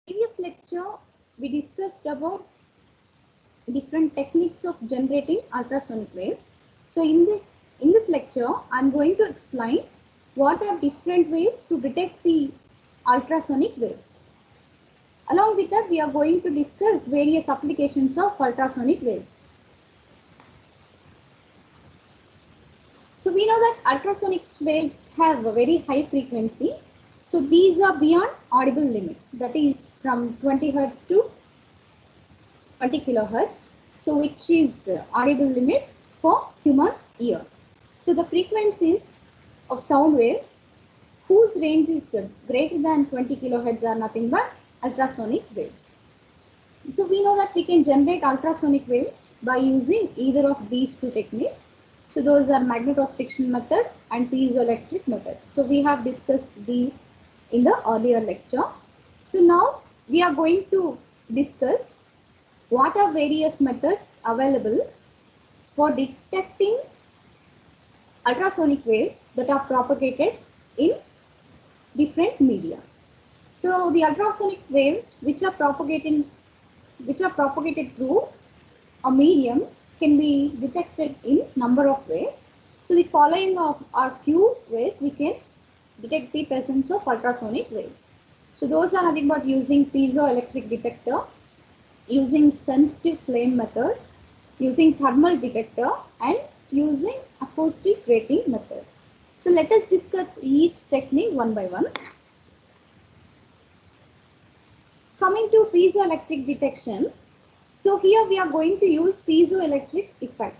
Previous lecture, we discussed about different techniques of generating ultrasonic waves. So in this lecture, I'm going to explain what are different ways to detect the ultrasonic waves. Along with that, we are going to discuss various applications of ultrasonic waves. So we know that ultrasonic waves have a very high frequency. So these are beyond audible limit, that is from 20 Hertz to 20 kilohertz, so which is the audible limit for human ear. So the frequencies of sound waves whose range is greater than 20 kilohertz are nothing but ultrasonic waves. So we know that we can generate ultrasonic waves by using either of these two techniques. So those are magnetostriction method and piezoelectric method. So we have discussed these in the earlier lecture. So now we are going to discuss what are various methods available for detecting ultrasonic waves that are propagated in different media. So the ultrasonic waves which are propagated through a medium can be detected in number of ways. So the following are few ways we can detect the presence of ultrasonic waves. So those are nothing but using piezoelectric detector, using sensitive flame method, using thermal detector, and using acoustic rating method. So let us discuss each technique one by one. Coming to piezoelectric detection, so here we are going to use piezoelectric effect.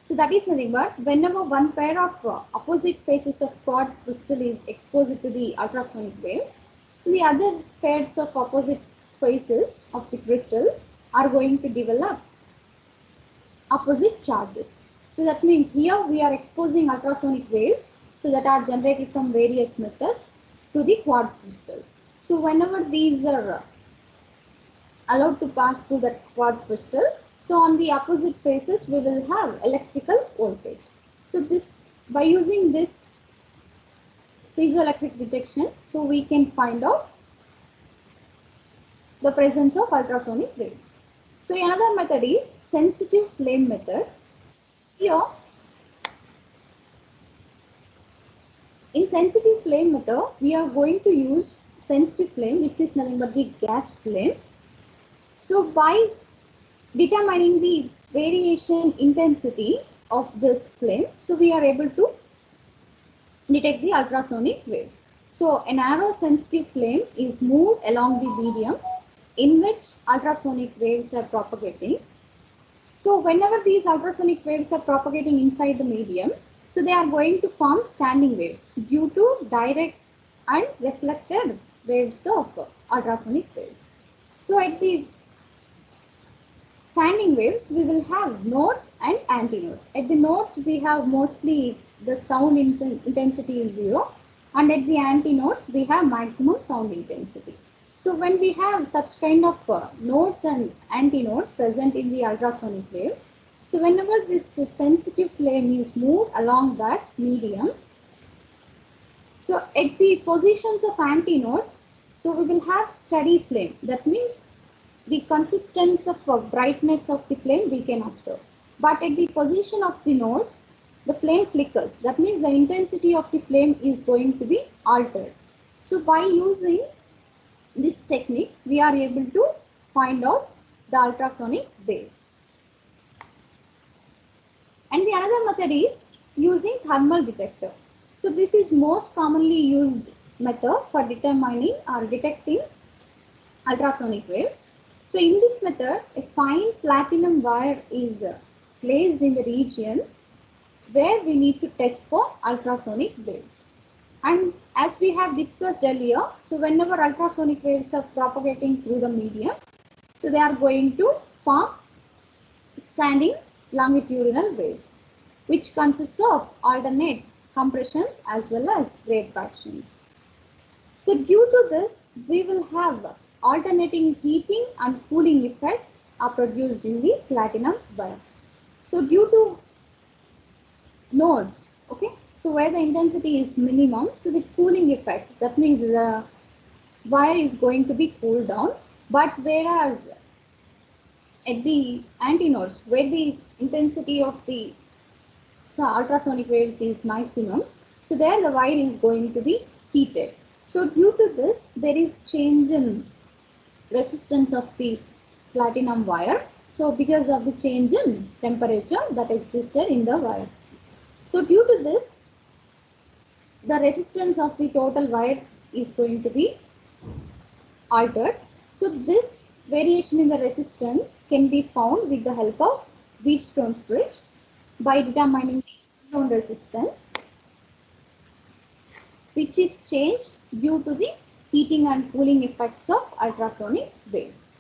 So that is nothing but whenever one pair of opposite faces of quartz crystal is exposed to the ultrasonic waves, so the other pairs of opposite faces of the crystal are going to develop opposite charges. So that means here we are exposing ultrasonic waves so that are generated from various methods to the quartz crystal. So whenever these are allowed to pass through the quartz crystal, so on the opposite faces we will have electrical voltage. So this, by using this piezoelectric detection, so we can find out the presence of ultrasonic waves. So another method is sensitive flame method. Here in sensitive flame method, we are going to use sensitive flame, which is nothing but the gas flame. So by determining the variation intensity of this flame, so we are able to detect the ultrasonic waves. So an arrow sensitive flame is moved along the medium in which ultrasonic waves are propagating. So whenever these ultrasonic waves are propagating inside the medium, so they are going to form standing waves due to direct and reflected waves of ultrasonic waves. So at the standing waves, we will have nodes and antinodes. At the nodes, we have mostly the sound intensity is 0, and at the antinodes, we have maximum sound intensity. So when we have such kind of nodes and antinodes present in the ultrasonic waves, so whenever this sensitive flame is moved along that medium, so at the positions of antinodes, so we will have steady flame. That means the consistency of brightness of the flame we can observe. But at the position of the nodes, the flame flickers. That means the intensity of the flame is going to be altered. So by using this technique, we are able to find out the ultrasonic waves. And the another method is using thermal detector. So this is most commonly used method for determining or detecting ultrasonic waves. So in this method, a fine platinum wire is placed in the region where we need to test for ultrasonic waves. And as we have discussed earlier, so whenever ultrasonic waves are propagating through the medium, so they are going to form standing longitudinal waves, which consists of alternate compressions as well as rarefaction. So due to this, we will have alternating heating and cooling effects are produced in the platinum wire. So due to nodes, okay, so where the intensity is minimum, so the cooling effect, that means the wire is going to be cooled down, But whereas at the antinodes, where the intensity of the ultrasonic waves is maximum, so there the wire is going to be heated. So due to this, there is change in resistance of the platinum wire. So because of the change in temperature that existed in the wire. So due to this, the resistance of the total wire is going to be altered. So this variation in the resistance can be found with the help of Wheatstone's bridge by determining the zone resistance, which is changed due to the heating and cooling effects of ultrasonic waves.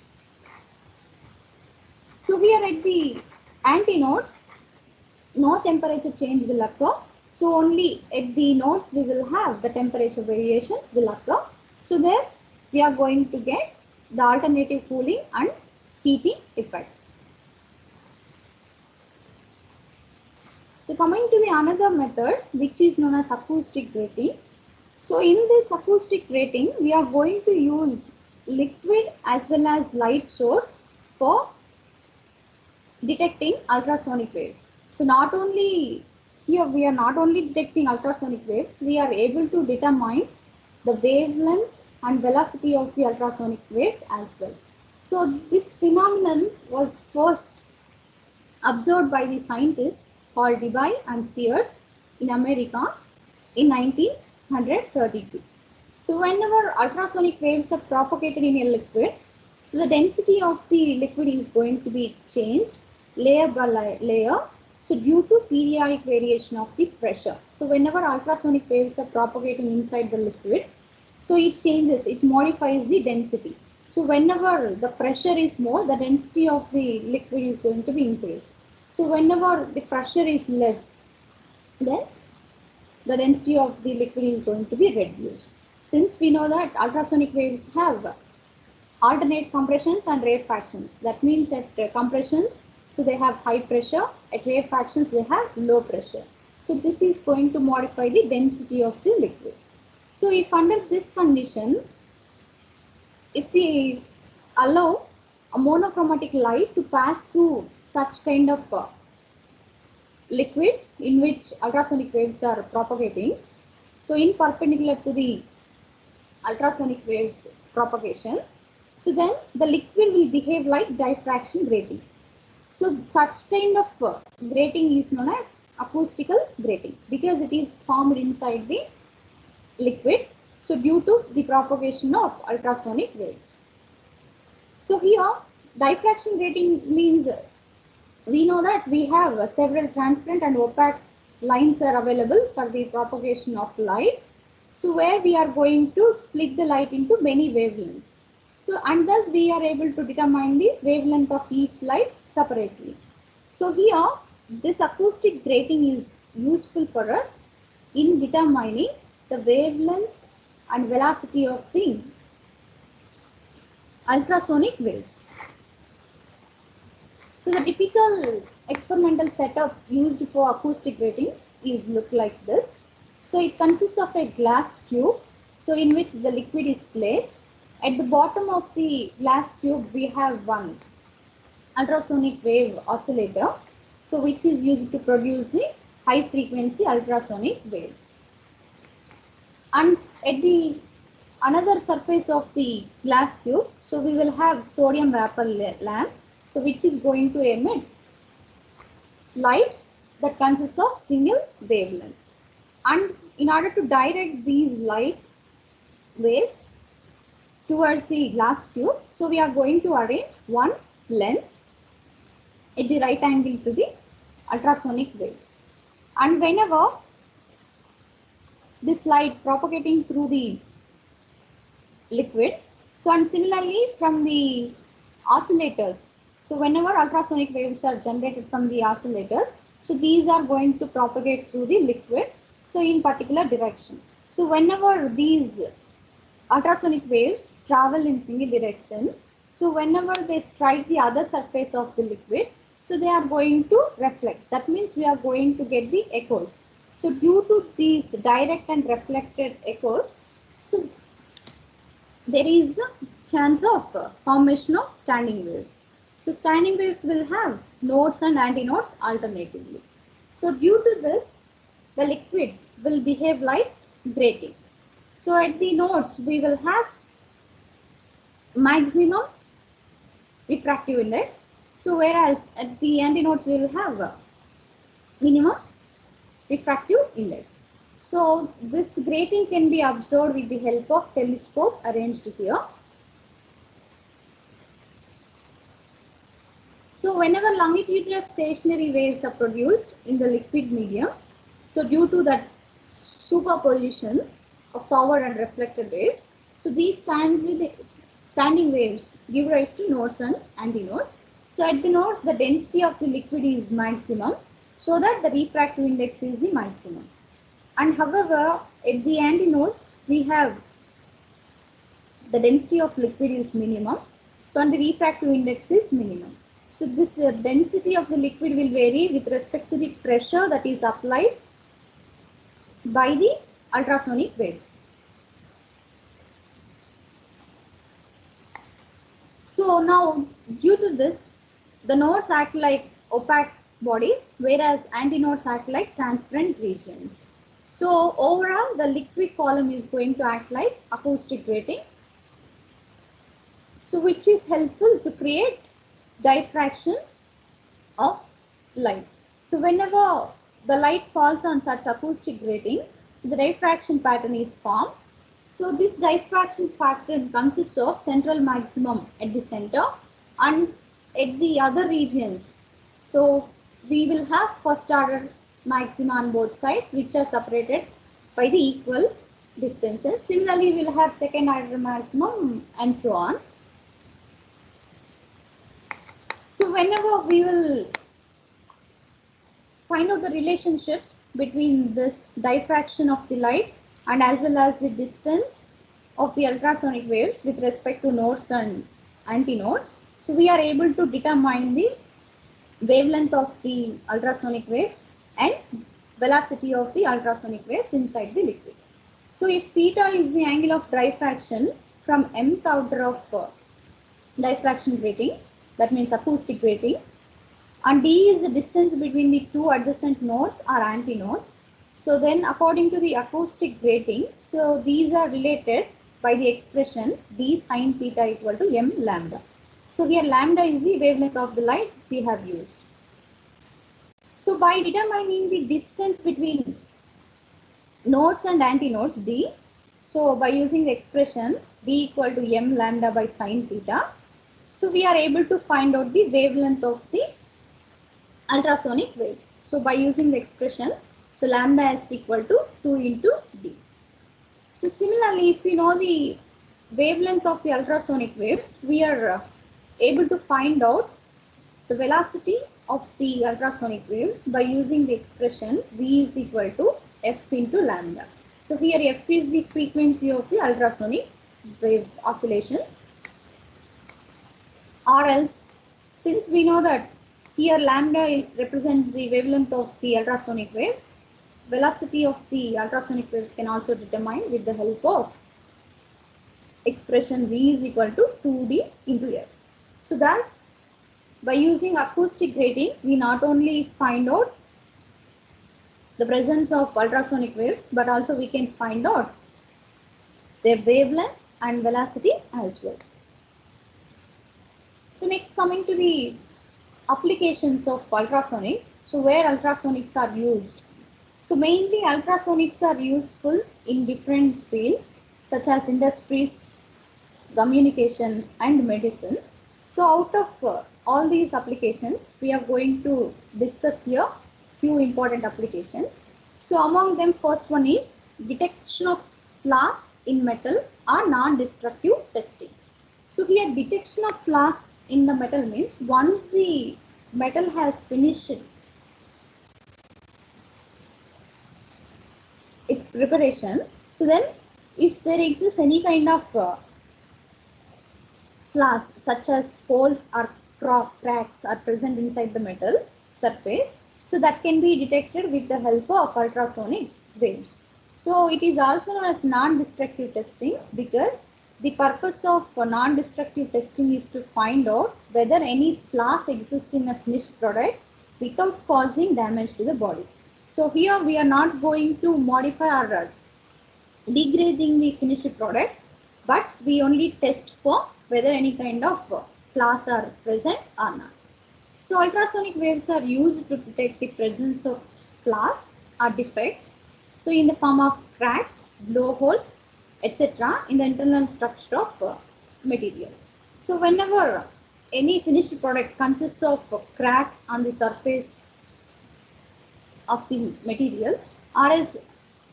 So here at the antinodes, no temperature change will occur. So only at the nodes we will have the temperature variation will occur. So there we are going to get the alternative cooling and heating effects. So coming to the another method, which is known as acoustic grating. So in this acoustic grating, we are going to use liquid as well as light source for detecting ultrasonic waves. So not only here we are not only detecting ultrasonic waves, we are able to determine the wavelength and velocity of the ultrasonic waves as well. So this phenomenon was first observed by the scientists called Debye and Sears in America in 1932. So whenever ultrasonic waves are propagated in a liquid, so the density of the liquid is going to be changed layer by layer. So due to periodic variation of the pressure. So whenever ultrasonic waves are propagating inside the liquid, so it changes, it modifies the density. So whenever the pressure is more, the density of the liquid is going to be increased. So whenever the pressure is less, then the density of the liquid is going to be reduced. Since we know that ultrasonic waves have alternate compressions and rarefactions. That means at compressions, so they have high pressure, at rarefactions they have low pressure. So this is going to modify the density of the liquid. So if under this condition, if we allow a monochromatic light to pass through such kind of liquid in which ultrasonic waves are propagating, so in perpendicular to the ultrasonic waves propagation, so then the liquid will behave like diffraction grating. So such kind of grating is known as acoustical grating because it is formed inside the liquid. So due to the propagation of ultrasonic waves. So here diffraction grating means we know that we have several transparent and opaque lines are available for the propagation of light. So where we are going to split the light into many wavelengths. So and thus we are able to determine the wavelength of each light separately. So here this acoustic grating is useful for us in determining the wavelength and velocity of the ultrasonic waves. So the typical experimental setup used for acoustic grating is look like this. So it consists of a glass tube, so in which the liquid is placed. At the bottom of the glass tube, we have one ultrasonic wave oscillator, so which is used to produce the high frequency ultrasonic waves. And at the another surface of the glass tube, so we will have sodium vapor lamp, so which is going to emit light that consists of single wavelength. And in order to direct these light waves towards the glass tube, so we are going to arrange one lens at the right angle to the ultrasonic waves. And whenever this light propagating through the liquid, so and similarly from the oscillators, so whenever ultrasonic waves are generated from the oscillators, so these are going to propagate through the liquid, so in particular direction. So whenever these ultrasonic waves travel in single direction, so whenever they strike the other surface of the liquid, so they are going to reflect. That means we are going to get the echoes. So due to these direct and reflected echoes, so there is a chance of formation of standing waves. So standing waves will have nodes and antinodes alternatively. So due to this, the liquid will behave like grating. So at the nodes, we will have maximum refractive index. So whereas at the antinodes, we will have a minimum refractive index. So this grating can be observed with the help of telescope arranged here. So whenever longitudinal stationary waves are produced in the liquid medium, so due to that superposition of forward and reflected waves, so these standing waves give rise to nodes and antinodes. So at the nodes, the density of the liquid is maximum, so that the refractive index is the maximum. And however, at the antinodes, we have the density of liquid is minimum, so and the refractive index is minimum. So this density of the liquid will vary with respect to the pressure that is applied by the ultrasonic waves. So now, due to this, the nodes act like opaque bodies, whereas antinodes act like transparent regions. So overall, the liquid column is going to act like acoustic grating, so which is helpful to create diffraction of light. So whenever the light falls on such acoustic grating, the diffraction pattern is formed. So this diffraction pattern consists of central maximum at the center and at the other regions. So we will have first order maxima on both sides, which are separated by the equal distances. Similarly, we will have second order maximum and so on. So whenever we will find out the relationships between this diffraction of the light and as well as the distance of the ultrasonic waves with respect to nodes and antinodes. So we are able to determine the wavelength of the ultrasonic waves and velocity of the ultrasonic waves inside the liquid. So if theta is the angle of diffraction from mth order of diffraction grating, that means acoustic grating, and d is the distance between the two adjacent nodes or antinodes. So then according to the acoustic grating, so these are related by the expression d sine theta equal to m lambda. So here lambda is the wavelength of the light we have used. So by determining the distance between nodes and antinodes d, so by using the expression d equal to m lambda by sine theta, so we are able to find out the wavelength of the ultrasonic waves. So by using the expression, so lambda is equal to 2 into d. So similarly, if we know the wavelength of the ultrasonic waves, we are able to find out the velocity of the ultrasonic waves by using the expression v is equal to f into lambda. So here f is the frequency of the ultrasonic wave oscillations, or else since we know that here lambda represents the wavelength of the ultrasonic waves, velocity of the ultrasonic waves can also determine with the help of expression v is equal to 2d into f. So thus, by using acoustic grating, we not only find out the presence of ultrasonic waves, but also we can find out their wavelength and velocity as well. So next, coming to the applications of ultrasonics. So where ultrasonics are used. So mainly ultrasonics are useful in different fields such as industries, communication and medicine. So out of all these applications, we are going to discuss here few important applications. So among them, first one is detection of flaws in metal or non-destructive testing. So here detection of flaws in the metal means once the metal has finished its preparation, so then if there exists any kind of flaws such as holes or cracks are present inside the metal surface, so that can be detected with the help of ultrasonic waves. So it is also known as non-destructive testing because The purpose of non-destructive testing is to find out whether any flaws exist in a finished product without causing damage to the body. So here we are not going to modify or degrading the finished product, but we only test for whether any kind of flaws are present or not. So ultrasonic waves are used to detect the presence of flaws or defects. So in the form of cracks, blowholes, etc. in the internal structure of material. So whenever any finished product consists of a crack on the surface of the material, or as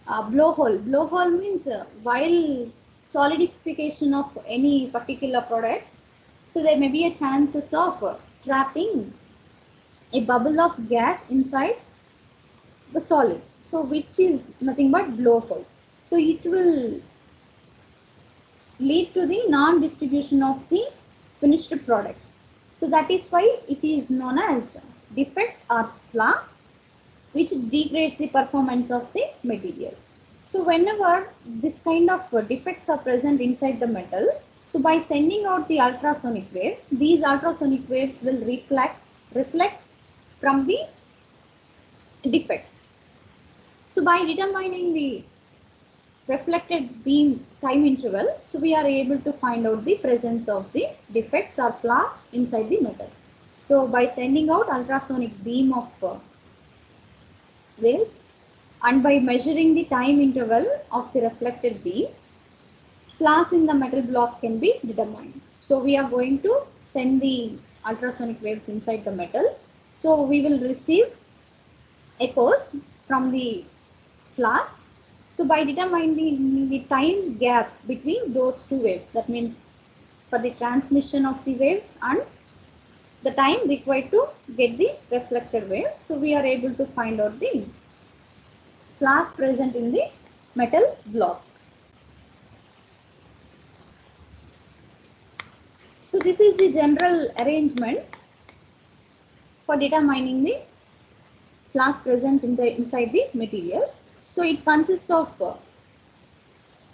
blowhole. Blowhole means while solidification of any particular product, so there may be a chances of trapping a bubble of gas inside the solid, so which is nothing but blowhole. So it will lead to the non-distribution of the finished product. So that is why it is known as defect or flaw, which degrades the performance of the material. So whenever this kind of defects are present inside the metal, so by sending out the ultrasonic waves, these ultrasonic waves will reflect from the defects. So by determining the reflected beam time interval, so we are able to find out the presence of the defects or flaws inside the metal. So by sending out ultrasonic beam of waves, and by measuring the time interval of the reflected beam, flaws in the metal block can be determined. So we are going to send the ultrasonic waves inside the metal. So we will receive echoes from the flaws. So by determining the time gap between those two waves, that means for the transmission of the waves and the time required to get the reflected wave, so we are able to find out the flaws present in the metal block. So this is the general arrangement for determining the flaws present inside the material. So it consists of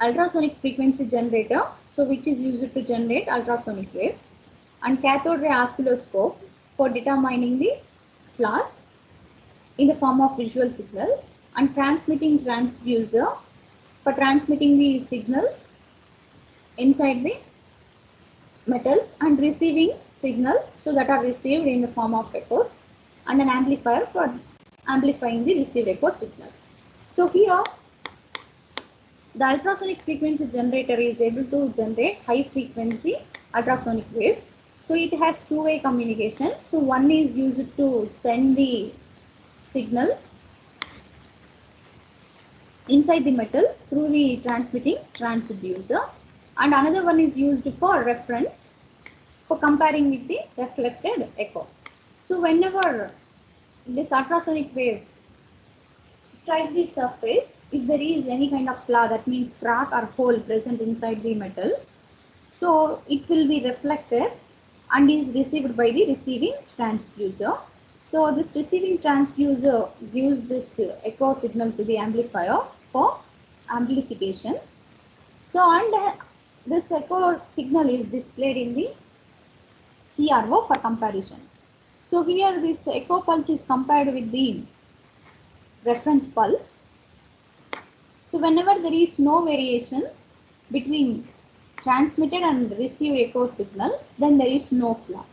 ultrasonic frequency generator, so which is used to generate ultrasonic waves, and cathode ray oscilloscope for determining the flaws in the form of visual signal, and transmitting transducer for transmitting the signals inside the metals, and receiving signal so that are received in the form of echoes, and an amplifier for amplifying the received echo signal. So here the ultrasonic frequency generator is able to generate high frequency ultrasonic waves. So it has two-way communication. So one is used to send the signal inside the metal through the transmitting transducer, and another one is used for reference for comparing with the reflected echo. So whenever this ultrasonic wave strike the surface, if there is any kind of flaw, that means crack or hole present inside the metal, so it will be reflected and is received by the receiving transducer. So this receiving transducer gives this echo signal to the amplifier for amplification. So and this echo signal is displayed in the CRO for comparison. So here this echo pulse is compared with the reference pulse. So whenever there is no variation between transmitted and received echo signal, then there is no flaw.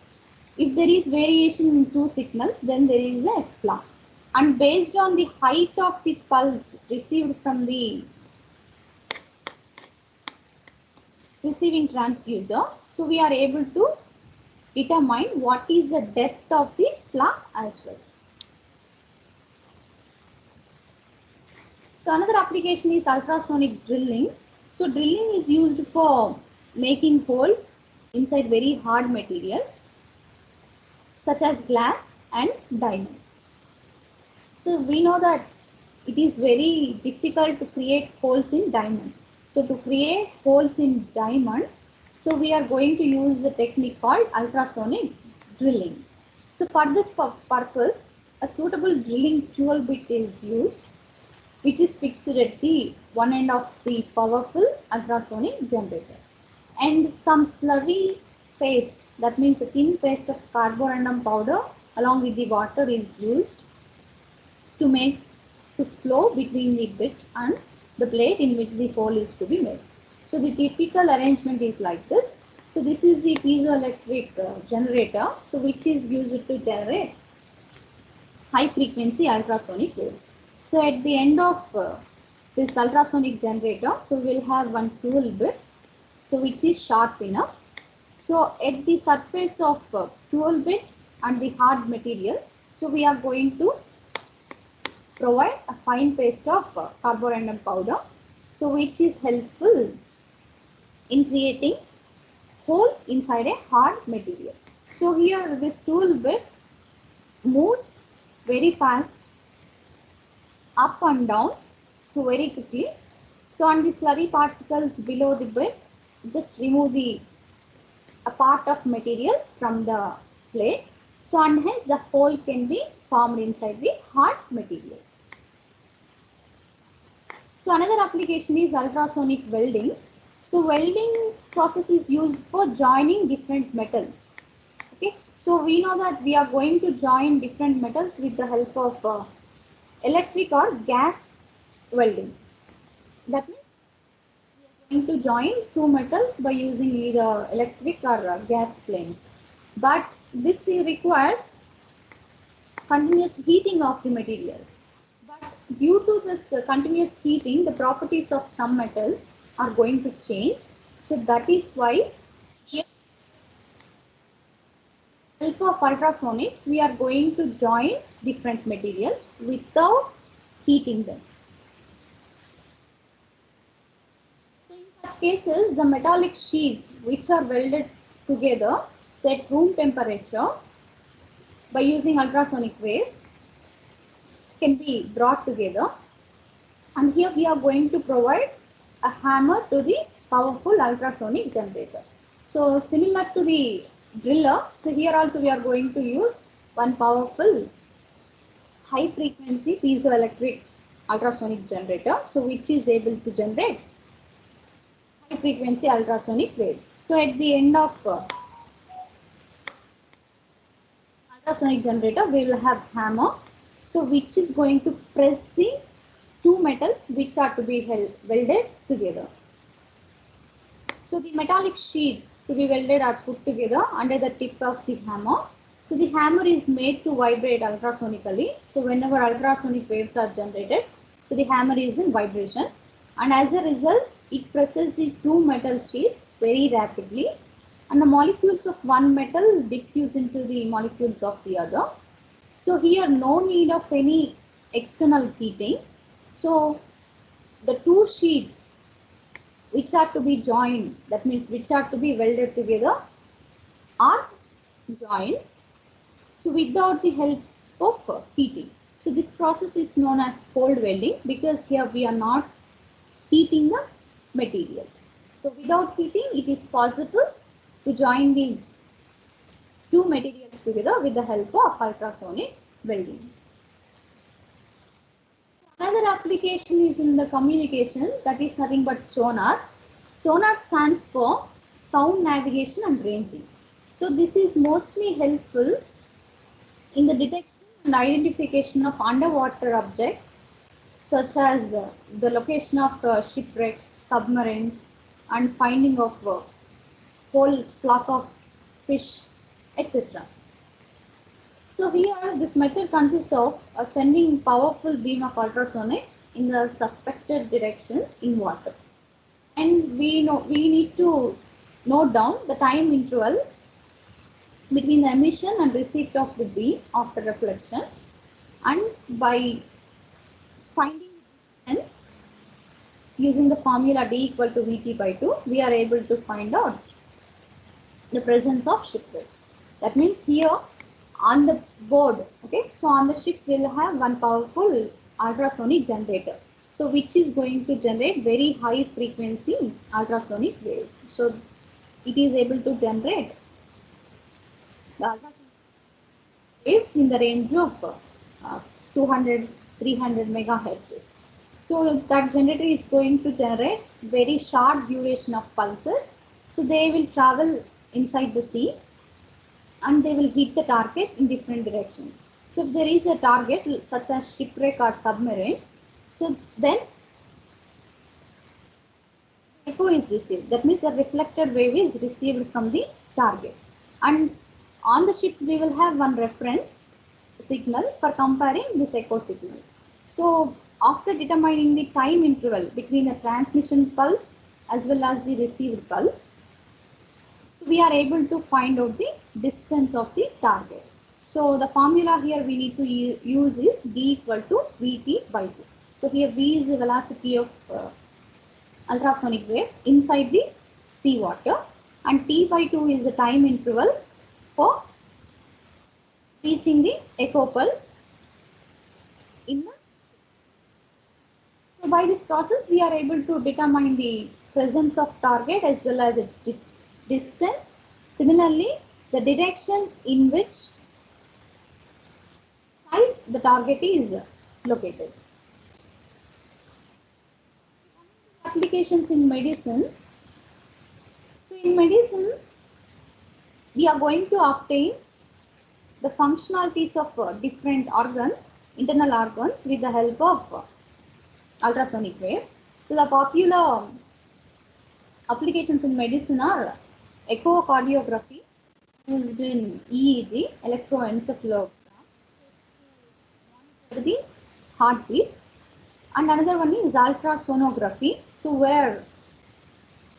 If there is variation in two signals, then there is a flaw. And based on the height of the pulse received from the receiving transducer, so we are able to determine what is the depth of the flaw as well. So another application is ultrasonic drilling. So drilling is used for making holes inside very hard materials such as glass and diamond. So we know that it is very difficult to create holes in diamond. So to create holes in diamond, so we are going to use a technique called ultrasonic drilling. So for this purpose, a suitable drilling fuel bit is used, which is fixed at the one end of the powerful ultrasonic generator. and some slurry paste, that means a thin paste of carborundum powder along with the water is used to make to flow between the bit and the plate in which the hole is to be made. So the typical arrangement is like this. So this is the piezoelectric generator, so which is used to generate high frequency ultrasonic waves. So at the end of this ultrasonic generator, so we'll have one fuel bit, so which is sharp enough. So at the surface of fuel bit and the hard material, so we are going to provide a fine paste of carborundum powder, so which is helpful in creating hole inside a hard material. So here this tool bit moves very fast up and down so very quickly. So on the slurry particles below the bit, just remove the a part of material from the plate. So and hence the hole can be formed inside the hard material. So another application is ultrasonic welding. So welding process is used for joining different metals. Okay, so we know that we are going to join different metals with the help of electric or gas welding. That means we are going to join two metals by using either electric or gas flames. But this requires continuous heating of the materials. But due to this continuous heating, the properties of some metals are going to change. So that is why here, with the help of ultrasonics, we are going to join different materials without heating them. So in such cases, the metallic sheets which are welded together, so at room temperature, by using ultrasonic waves, can be brought together. And here we are going to provide a hammer to the powerful ultrasonic generator. So similar to the driller, so here also we are going to use one powerful high frequency piezoelectric ultrasonic generator, so which is able to generate high frequency ultrasonic waves. So at the end of ultrasonic generator, we will have hammer, so which is going to press the two metals which are to be welded together. So the metallic sheets to be welded are put together under the tip of the hammer. So the hammer is made to vibrate ultrasonically. So whenever ultrasonic waves are generated, so the hammer is in vibration, and as a result, it presses the two metal sheets very rapidly, and the molecules of one metal diffuse into the molecules of the other. So here no need of any external heating. So the two sheets which are to be joined, that means which are to be welded together, are joined, so without the help of heating. So this process is known as cold welding, because here we are not heating the material. So without heating, it is possible to join the two materials together with the help of ultrasonic welding. Another application is in the communication, that is nothing but sonar. Sonar stands for sound navigation and ranging. So this is mostly helpful in the detection and identification of underwater objects, such as the location of shipwrecks, submarines, and finding of whole flock of fish, etc. So here this method consists of sending powerful beam of ultrasonics in the suspected direction in water. And we need to note down the time interval between the emission and receipt of the beam after reflection, and by finding the distance using the formula D equal to Vt by 2, we are able to find out the presence of shipwrecks. That means here on the board, okay, so on the ship we'll have one powerful ultrasonic generator, so which is going to generate very high frequency ultrasonic waves. So it is able to generate the ultrasonic waves in the range of 200, 300 megahertz. So that generator is going to generate very short duration of pulses, So they will travel inside the sea and they will hit the target in different directions. So if there is a target such as shipwreck or submarine, so then echo is received. That means the reflected wave is received from the target. And on the ship we will have one reference signal for comparing this echo signal. So after determining the time interval between the transmission pulse as well as the received pulse, we are able to find out the distance of the target. So the formula here we need to use is D equal to Vt by 2. So here V is the velocity of ultrasonic waves inside the seawater and T by 2 is the time interval for reaching the echo pulse in the. So by this process we are able to determine the presence of target as well as its distance. Similarly, the direction in which side the target is located. Applications in medicine. So in medicine, we are going to obtain the functionalities of different organs, internal organs, with the help of ultrasonic waves. So the popular applications in medicine are echocardiography used in EEG, electroencephalogram, to monitor the heartbeat, and another one is ultrasonography, so where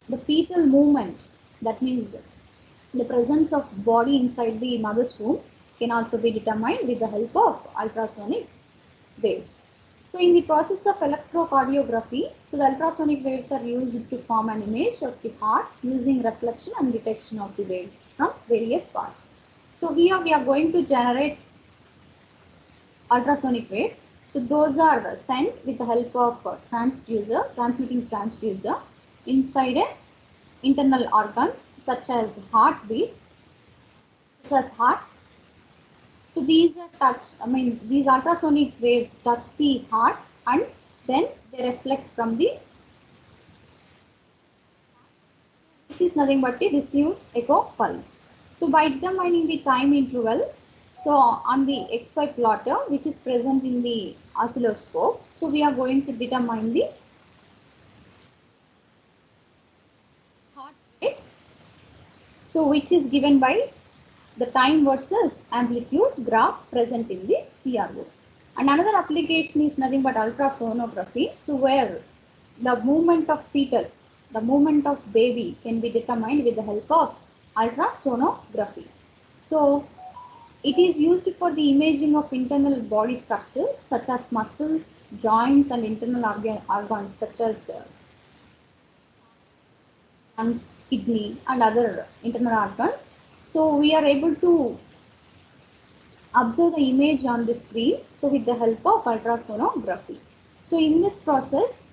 the fetal movement, that means the presence of body inside the mother's womb, can also be determined with the help of ultrasonic waves. So in the process of electrocardiography, so the ultrasonic waves are used to form an image of the heart using reflection and detection of the waves from various parts. So here we are going to generate ultrasonic waves. So those are sent with the help of transducer, transmitting transducer inside a internal organs such as heartbeat, such as heart. So these are these ultrasonic waves touch the heart and then they reflect from the, it is nothing but the received echo pulse. So by determining the time interval, so on the XY plotter which is present in the oscilloscope, so we are going to determine the heart rate, so which is given by the time versus amplitude graph present in the CRO. And another application is nothing but ultrasonography, so where the movement of fetus, the movement of baby can be determined with the help of ultrasonography. So it is used for the imaging of internal body structures such as muscles, joints and internal organs such as lungs, kidney and other internal organs. So we are able to observe the image on the screen, so with the help of ultrasonography. So in this process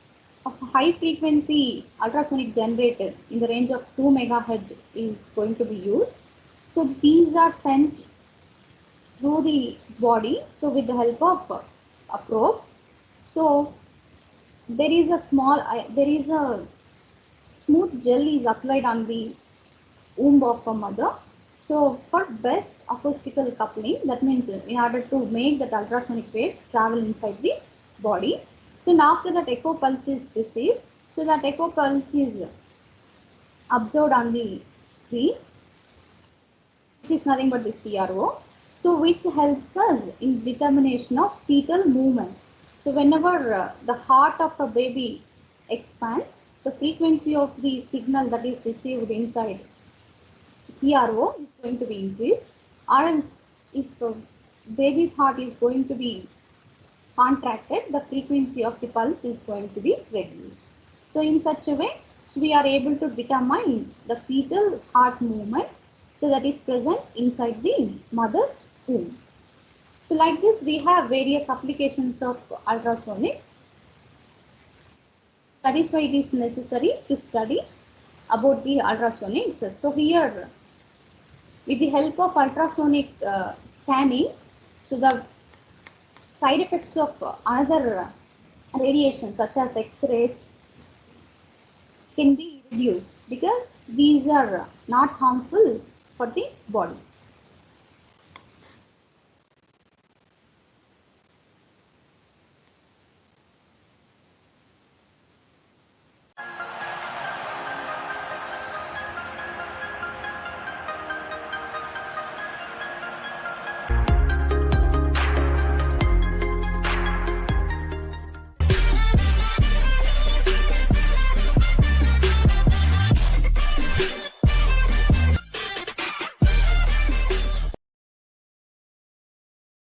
of high frequency ultrasonic generator in the range of 2 MHz is going to be used. So these are sent through the body, so with the help of a probe. So there is a smooth gel is applied on the womb of a mother. So for best acoustical coupling, that means in order to make that ultrasonic waves travel inside the body. So now after that echo pulse is received, so that echo pulse is observed on the screen, which is nothing but the CRO. So which helps us in determination of fetal movement. So whenever the heart of a baby expands, the frequency of the signal that is received inside CRO is going to be increased, or else if the baby's heart is going to be contracted, the frequency of the pulse is going to be reduced. So in such a way, we are able to determine the fetal heart movement, so that is present inside the mother's womb. So like this, we have various applications of ultrasonics. That is why it is necessary to study about the ultrasonics. So here, with the help of ultrasonic scanning, so the side effects of other radiation such as X-rays can be reduced because these are not harmful for the body.